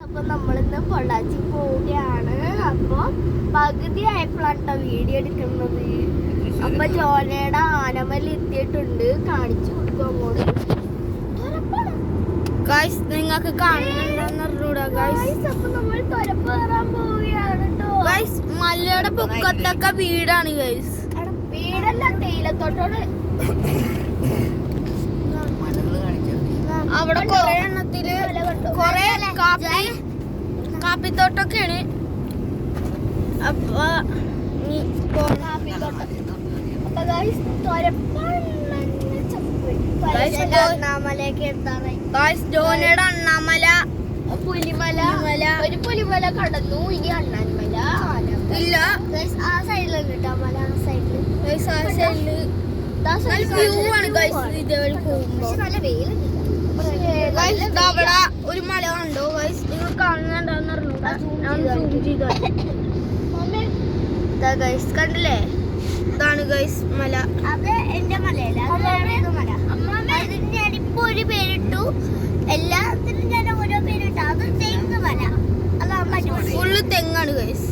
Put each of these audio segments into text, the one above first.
അപ്പൊ നമ്മളിന്ന് പൊള്ളാച്ചി പോവുകയാണ്. അപ്പൊ പകുതി ആയപ്പോഴാണ് വീഡിയോ എടുക്കുന്നത്. അപ്പൊ ജോനയുടെ ആനമല എത്തിയിട്ടുണ്ട്. കാണിച്ചു കൊടുക്കും അങ്ങോട്ട്. നിങ്ങൾക്ക് അപ്പൊ നമ്മൾ തുരപ്പ് കയറാൻ പോവുകയാണ് കേട്ടോ. മലയുടെ പൊക്കത്തൊക്കെ വീടാണ് ഗൈസ്. വീടല്ല, തേയിലത്തോട്ടോട്. അവിടെ കൊറേ എണ്ണത്തില് കൊറേ കാപ്പിത്തോട്ടൊക്കെയാണ്. അപ്പൊ ജോനയുടെ അണ്ണാമല, പുലിമല, ഒരു പുലിമല കടന്നു. ഇനി അണ്ണാൻമല ഇല്ല. ആ സൈഡിലുണ്ട് കേട്ടോ മല. ആ സൈഡില് വ്യൂ ആണ് ഗൈസ്. ഇതേവഴി പോകുമ്പോ നല്ല വെയിലുണ്ട്. അവിടെ ഒരു മല കണ്ടോ ഗൈസ്? നിങ്ങൾ കാണുന്നുണ്ടോന്ന് കണ്ടില്ലേ? ഇതാണ് ഗൈസ് മല. അത് എന്റെ മലയല്ല, മല. ഞാനിപ്പോ ഒരു പേരിട്ടു. എല്ലാത്തിനും ഞാൻ ഓരോ പേരിട്ടു. അത് തെങ്ങ് മല. ഫുള്ള് തെങ്ങാണ് ഗൈസ്.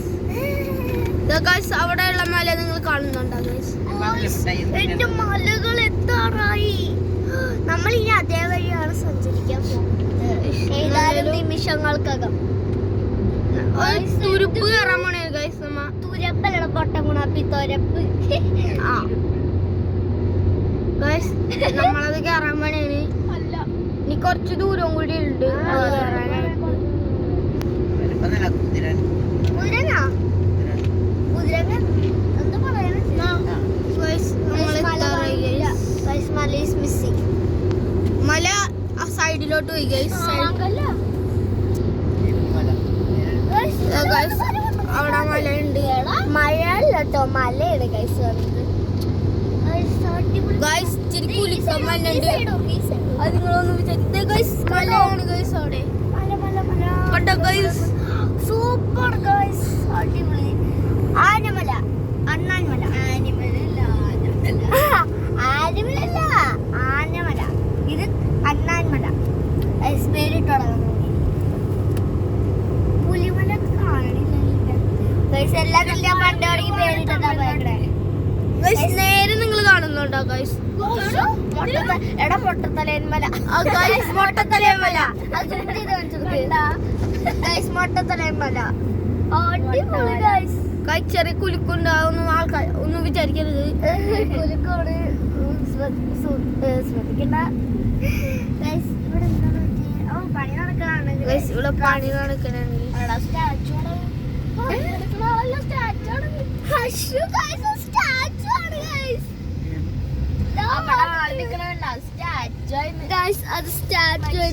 അവിടെയുള്ള മല നിങ്ങൾ കാണുന്നുണ്ടോ ഗൈസ്? എന്റെ മലകൾ എത്താറായി. നമ്മൾ ഇനി അതേ വഴിയാണ് സഞ്ചരിക്കാൻ പോകുന്നത് ഏതാനും നിമിഷങ്ങൾക്കകം. തുരുപ്പ് കയറാൻ പോണേ ഗൈസ്. തുരപ്പല്ല, പൊട്ടമുണാപ്പി തുരപ്പ്. നമ്മളത് കയറാൻ പോണേന്. ഇനി കുറച്ച് ദൂരം കൂടി ഉണ്ട് മല സൈഡിലോട്ട് പോയി ഗൈസ്. അവിടെ മല ഉണ്ട്. മഴയല്ല കേട്ടോ, മലയാണ് ഗൈസ് വന്നത്. ഗൈസ് ഇച്ചിരി കുലുക്കം വന്നുണ്ട്. അത് നിങ്ങളൊന്നും വിചാരിച്ചത് ഗൈസ് മലയാണ് ഗൈസ്. അവിടെ കണ്ടോ ഗൈസ്? സൂപ്പർ ഗൈസ്, അടിപൊളി. ആനമല, അണ്ണാൻമല. ആനമല, ആനമല. ഇത് അണ്ണാൻമല. പേരിട്ടോളാം. പുലിമല കാണില്ല. എല്ലാം നല്ല പണ്ട് തുടങ്ങി പേരിട്ടാ പോയക്കടെ. നേരെ നിങ്ങൾ കാണുന്നുണ്ടോ ഗൈസ്? എടാ മൊട്ടത്തലേന്മല. മൊട്ടത്തലേമല. മൊട്ടത്തലേന്മല അടിപൊളി ഗൈസ്. ചെറിയ കുലുക്കുണ്ടാവുന്ന ആൾക്കാർ ഒന്നും വിചാരിക്കരുത്. കുലുക്കോട് ശ്രദ്ധിക്കണ്ട. പണി നടക്കാണ്. ഇവിടെ പണി നടക്കണെങ്കിൽ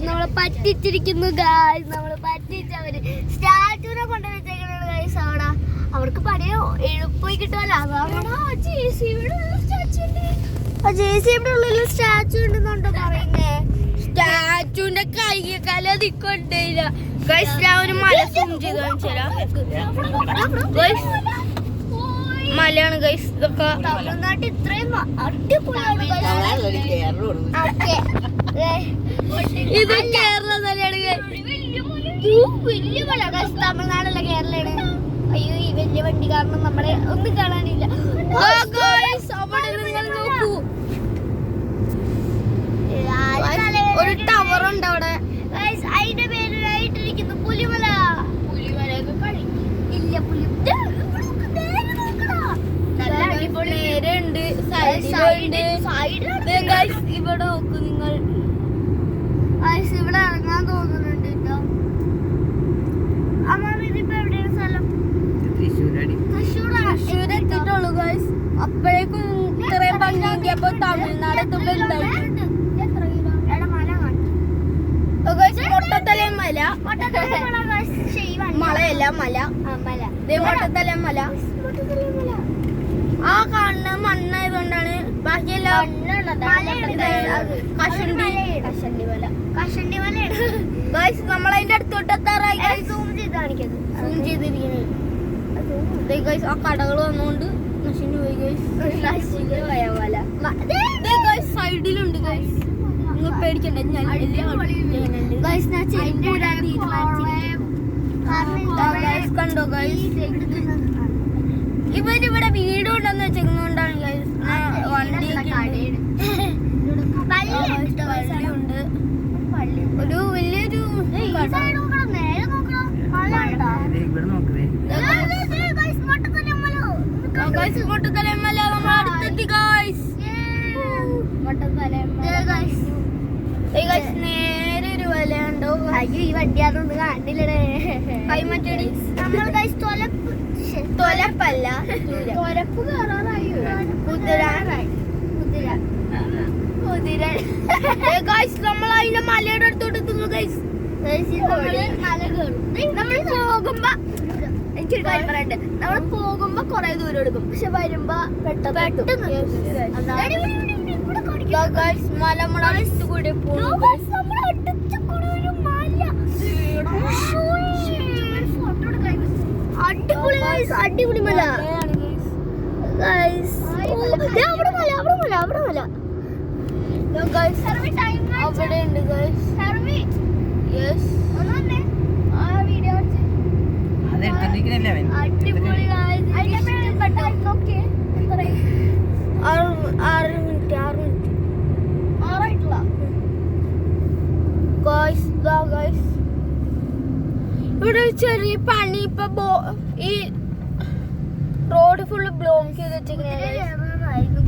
നമ്മളെ പറ്റിച്ചിരിക്കുന്നു ഗായ്സ്. നമ്മള് പറ്റിച്ചവര് സ്റ്റാച്ചുവിനെ കൊണ്ട് വെച്ചേക്കണ ഗായ്സ്. അവിടെ അവർക്ക് പണി എളുപ്പമായി കിട്ടുമല്ലോ. ജെസിയുടെ ഉള്ളിൽ സ്റ്റാച്ചു ഉണ്ടെന്നുണ്ടോ പറയുന്നേ? സ്റ്റാച്ചുവിന്റെ കൈകാല അതിക്കൊണ്ടില്ല ഗൈസ്. ഞാൻ ഒരു മല സൂം ചെയ്ത് മലയാണ് ഗൈസ്. ഇതൊക്കെ തമിഴ്നാട്ടിൽ ഇത്രയും അടിപൊളിയാണ്. ഇത് കേരള തന്നെയാണ്. വലിയ മല ഗൈസ്. തമിഴ്നാടല്ല, കേരളയാണ്. അയ്യോ, ഈ വലിയ വണ്ടി കാരണം നമ്മളെ ഒന്നും കാണാനില്ല. നോക്കൂ, ഒരു ടവർ ഉണ്ട് അവിടെ. അതിന്റെ പേരായിട്ടിരിക്കുന്നു പുലിമല. പുലിമലയൊക്കെ കഴിഞ്ഞു. ഇല്ല, പുലി നല്ല അടിപൊളി നേരെയുണ്ട്. ഇവിടെ നോക്കൂ നിങ്ങൾ. ഇവിടെ ഇറങ്ങാൻ തോന്നുന്നുണ്ട് കേട്ടോ. അമ്മ ഇതിപ്പോ എവിടെയാണ് സ്ഥലം? തൃശ്ശൂർ എത്തിയിട്ടുള്ളൂ ഗൈസ്. അപ്പോഴേക്കും ഇത്രയും ഭംഗിയാക്കിയപ്പോ തമിഴ്നാട് എത്തുമ്പോ എന്തായിട്ട് മൊട്ടത്തലേ മല. മലയല്ല, മല. മൊട്ടത്തലേ മല. ആ കാണുന്ന മണ്ണായതുകൊണ്ടാണ്. ബാക്കിയെല്ലാം ഗൈസ് നമ്മളതിന്റെ അടുത്തോട്ട് എത്താറായി. സൂം ചെയ്ത് കാണിക്കുന്നത്. സൂം ചെയ്തിരിക്കുന്നത് ഗൈസ്. ആ കടകൾ വന്നുകൊണ്ട് നശിഞ്ഞു പോയി ഗൈസ്. സൈഡിലുണ്ട് ഗൈസ്. നിങ്ങൾ പേടിക്കണ്ട, ഞാൻ കണ്ടോ ഗൈസ്, ഇവരിവിടെ വീട് ഉണ്ടെന്ന് വെച്ചേക്കുന്നോണ്ടാണ് ഗൈസ് വണ്ടിയൊക്കെ പള്ളിയുണ്ട്, ഒരു വലിയൊരു മുട്ടത്തലമല നമ്മൾ അടുത്തെത്തി ഗൈസ്. നേരെ ഒരു വലയുണ്ടോ ഈ വണ്ടിയാതൊന്നും കാണില്ലേ കൈമറ്റടി തൊലപ്പല്ല തൊലപ്പ് കയറാറായി കുതിരാറായി കുതിര ഗൈസ് നമ്മൾ അതിന്റെ മലയുടെ അടുത്തോട്ട് എത്തുന്നു ഗൈസ്. നമ്മൾ പോകുമ്പോ എനിക്കൊരു കാര്യം പറയണ്ടേ, നമ്മൾ പോകുമ്പോ കൊറേ ദൂരം എടുക്കും, പക്ഷെ വരുമ്പോ പെട്ടെന്ന് ഗൈസ് മല നമ്മുടെ അടുത്ത് കൂടി പോകും. അടിപൊളി മല അവിടെ മല അവിടെ ഉണ്ട് ഗൈസ്. അടിപൊളി 6 മിനിറ്റ് ആറായിട്ടുള്ള ഗൈസ്. ഇവിടെ ചെറിയ പണി ഇപ്പൊ ഈ റോഡ് ഫുള്ള് ബ്ലോക്ക് ചെയ്ത് വെച്ചിരിക്കുന്നത്.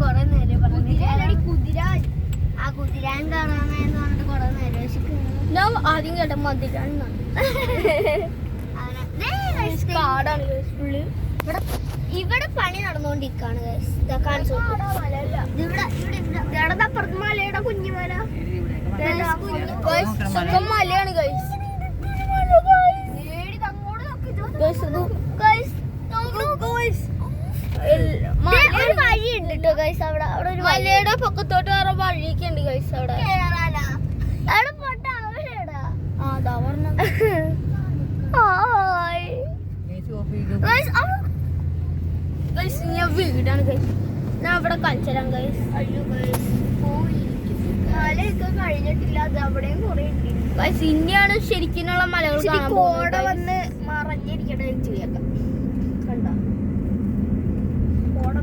കൊറേ നേരം കുതിരാൻ കാണാമെന്ന് പറഞ്ഞിട്ട് കൊറേ നേരം ഞാൻ ആദ്യം കേട്ട മതിരാണ് കാടാണ് ഫുള്ള്. ഇവിടെ പണി നടന്നുകൊണ്ടിരിക്കാണ് അപ്പുറത്ത് മലയുടെ കുഞ്ഞുമല മലയാണ് ഗൈസ്. വഴിയുണ്ട് കേട്ടോ ഗൈസ്, അവിടെ ഒരു മലയുടെ പൊക്കത്തോട്ട് വേറെ വഴിയൊക്കെ ഉണ്ട് ഗൈസ്. അവിടെ അവിടെ പോട്ടെ അവിടെടാ അതാ പറഞ്ഞ ഞാൻ വീടാണ് ഗൈസ്. ഞാൻ അവിടെ കളിച്ചരാം ഗൈസ്. മലയൊക്കെ കഴിഞ്ഞിട്ടില്ല, അത് അവിടെയും കുറെ ഗൈസ് ഇനിയാണ് ശരിക്കുള്ള മലകൾ കാണാൻ കോട പോകുന്നത്. വന്ന് മറഞ്ഞിരിക്കണ ചെയ്യാം. കണ്ട കോട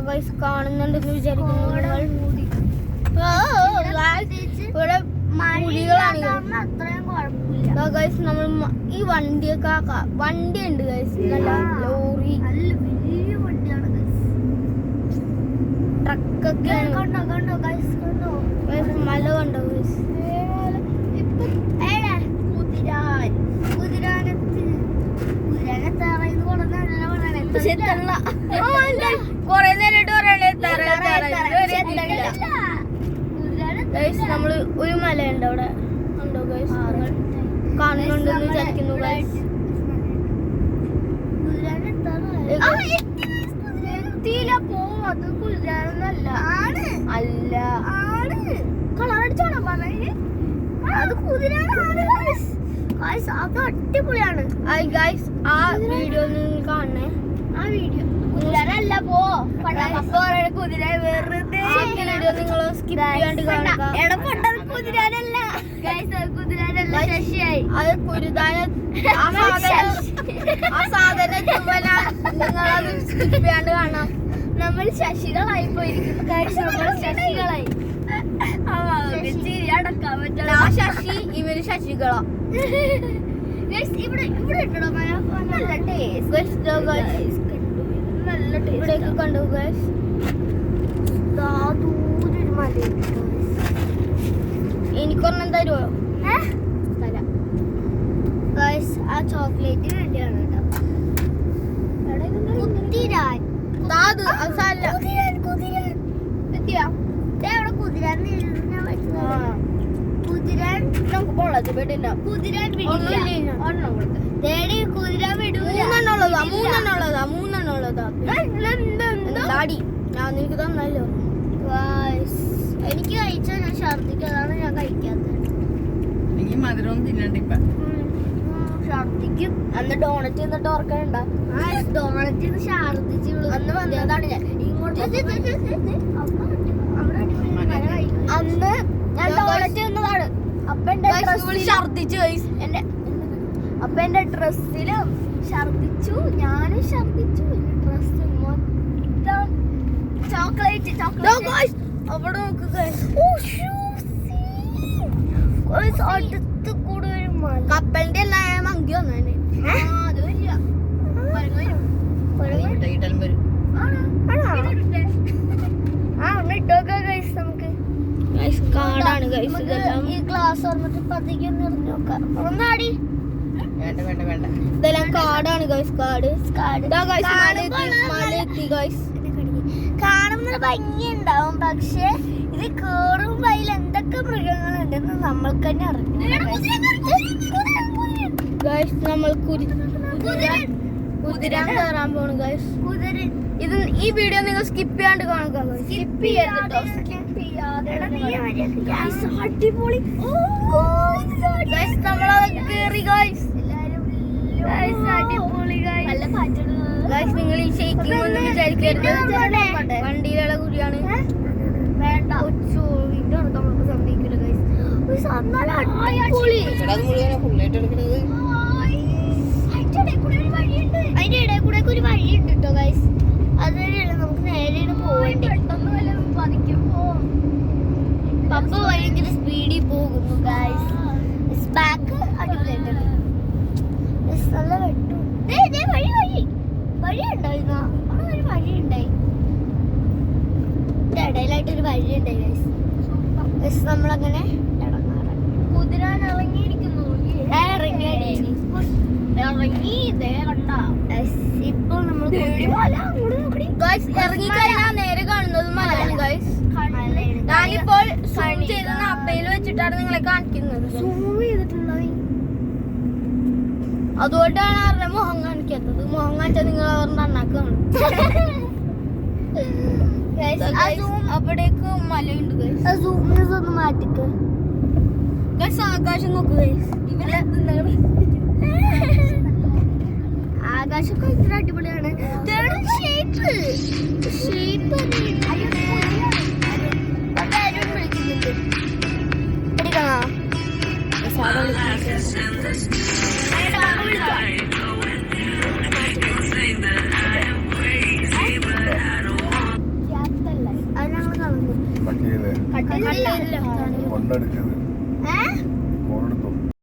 ഗൈസ് കാണുന്നുണ്ടെന്ന് വിചാരിക്കുന്നു. ഇവിടെ പുലികളാണ് അത്രയും കുഴപ്പമില്ല ഗൈസ്. നമ്മൾ ഈ വണ്ടിയൊക്കെ വണ്ടി ഉണ്ട് ഗൈസ്, നല്ല ലോറി നല്ല വലിയ വണ്ടിയാണ് ട്രക്കൊക്കെ കണ്ടോ ഗൈസ്, കണ്ടോ മല കണ്ടോ ഗൈസ്. ഇപ്പൊ കുതിരാനെത്താറായിരുന്നു കൊറേ നേരമായിട്ട് ഗൈസ്. നമ്മള് ഒരു മലയുണ്ട് അവിടെ ഉണ്ടോ ഗൈസ്, കാണുന്നുണ്ടെന്ന് വിചാരിക്കുന്നു ഗൈസ്. അത് കുതിരാനൊന്നല്ല അല്ല കളറടിച്ചാണോ പറഞ്ഞത്? അത് കുതിരാനാണ് ഗൈസ്, അത് അടിപൊളിയാണ് ഗൈസ്. ആ വീഡിയോ നിങ്ങൾ കാണണേ. ആ വീഡിയോ കുതിരാനല്ല പോ കുതിര വെറുതെ വീഡിയോ നിങ്ങൾ സ്കിപ്പ് ചെയ്യാണ്ട് കാണുക. എടപ്പൊട്ടത് കുതിരാനല്ല ഗൈസ്, അത് കുതിരാനല്ല ശശിയായി, അത് കുരുതാന ആ സാധനം നിങ്ങളത് സ്കിപ്പ് ചെയ്യാണ്ട് കാണാം. നമ്മൾ ശശികളായി പോയിരിക്കുന്നു ഗൈസ്, നമ്മൾ ശശികളായി ചിരി അടക്കാൻ പറ്റില്ല. ആ ശശി ഇവര് ശശികളാ. ഇവിടെ ഉണ്ടോ നല്ല ടേസ്റ്റ്, നല്ല ഇവിടേക്ക് കണ്ടു ഗൈസ്. ദൂരൊരു മലയുണ്ട് എനിക്കൊന്നും തരുമോ? ഗൈസ് ആ ചോക്ലേറ്റ് വേണ്ടിയാണ് കേട്ടോ. കുതിരാൻ അവിടെ കുതിരാൻ കുതിരാൻ നമുക്ക് പൊള്ളച്ച് പെട്ടില്ല. കുതിരാൻ മൂന്നെണ്ണുള്ളതാ. താടി ഞാൻ നിനക്ക് തന്നല്ലോ. എനിക്ക് കഴിച്ചാൽ ഞാൻ ഛർദിക്കും, അതാണ് ഞാൻ കഴിക്കാത്തത്. ഛർദിക്കും. അന്ന് ഡോണറ്റ് എന്നിട്ട് ഓർക്കണ്ട. ഡോണറ്റ് ഛർദിച്ച് അന്ന് വന്നതാണ് ഞാൻ ഇങ്ങോട്ട്. അന്ന് ഞാൻ ഡോണറ്റ് എന്നതാണ്. അപ്പൻ്റെ ഛർദിച്ചു ഗൈസ്. അപ്പൊ എന്റെ ഡ്രസ്സിലും ഛർദിച്ചു, ഞാനും ഛർദിച്ചു. ഡ്രസ് മൊത്തം ചോക്ലേറ്റ് അവിടെ നോക്ക് ഗൈസ്. അടുത്ത് കൂടെ ഒരു മല. കപ്പലിന്റെ എല്ലാം മങ്കി വന്നെ. അത് വരില്ല. കാടാണ് ഗൈസ്. ഈ ഗ്ലാസ് തുറന്നിട്ട് പതിക്ക് നിറഞ്ഞു നോക്കാം. ഒന്നാടി ഇതെല്ലാം കാടാണ് ഗൈസ്. കാട് മലയെത്തി ഗൈസ്. കാണുന്ന ഭംഗി ഉണ്ടാവും, പക്ഷെ ഇത് കേറുമ്പോ അതിൽ എന്തൊക്കെ മൃഗങ്ങളുണ്ടെന്ന് നമ്മൾക്ക് തന്നെ അറിഞ്ഞു. ഗൈസ് നമ്മൾ കുതിര കയറാൻ പോണു ഗൈസ്. ഇത് ഈ വീഡിയോ നിങ്ങൾ സ്കിപ്പ് ചെയ്യാണ്ട് കാണുക. സ്കിപ്പ് ചെയ്യരുത്. അടിപൊളി. നിങ്ങൾ ഈ ഷേക്കിംഗ് ഒന്നും വിചാരിക്കരുത്. വണ്ടിയിലുള്ള കുഴിയാണ്. വേണ്ട, നമുക്ക് സമ്മതിക്കില്ല ഗൈസ്. അതിന്റെ ഇടയിൽ കൂടെ ഒരു വഴിയുണ്ട് കേട്ടോ ഗൈസ്. അതുവരെയാണ് നമുക്ക് നേരെയാണ് പോവേണ്ടി. പപ്പ ഭയങ്കര സ്പീഡിൽ പോകുന്നു ഗൈസ്. ബാക്ക് അടിപൊളിയായിട്ടുണ്ട്. നല്ല വെട്ടു. വഴിയുണ്ടായിരുന്നോ? അവിടെ ഒരു വഴിയുണ്ടായി. ഇടയിലായിട്ടൊരു വഴിയുണ്ടായി ഗൈസ്. നമ്മളങ്ങനെ കുതിരാൻ ഇറങ്ങിയിരിക്കുന്നു. ഇറങ്ങി ഇപ്പൊ നമ്മൾ ഇറങ്ങിക്കഴിഞ്ഞാൽ നേരെ കാണുന്നത് മലയാണ് ഗൈസ്. ഞാനിപ്പോൾ സൂം ചെയ്ത് അപ്പയിൽ വെച്ചിട്ടാണ് നിങ്ങളെ കാണിക്കുന്നത്. സൂം ചെയ്തിട്ടുണ്ടോ? അതുകൊണ്ടാണ് അവരുടെ മുഖം കാണിക്കാത്തത്. മുഖം കാണിച്ചാൽ നിങ്ങൾ അവരുടെ അണ്ണാക്കാണ്. അവിടേക്ക് മലയുണ്ട് ഗൈസ്. ഒന്ന് മാറ്റിക്ക് ഗൈസ്. ആകാശം നോക്ക് ഗൈസ്. ആകാശമൊക്കെ ഇത്ര അടിപൊളിയാണ്. കൊണ്ടെടുക്കുന്നത്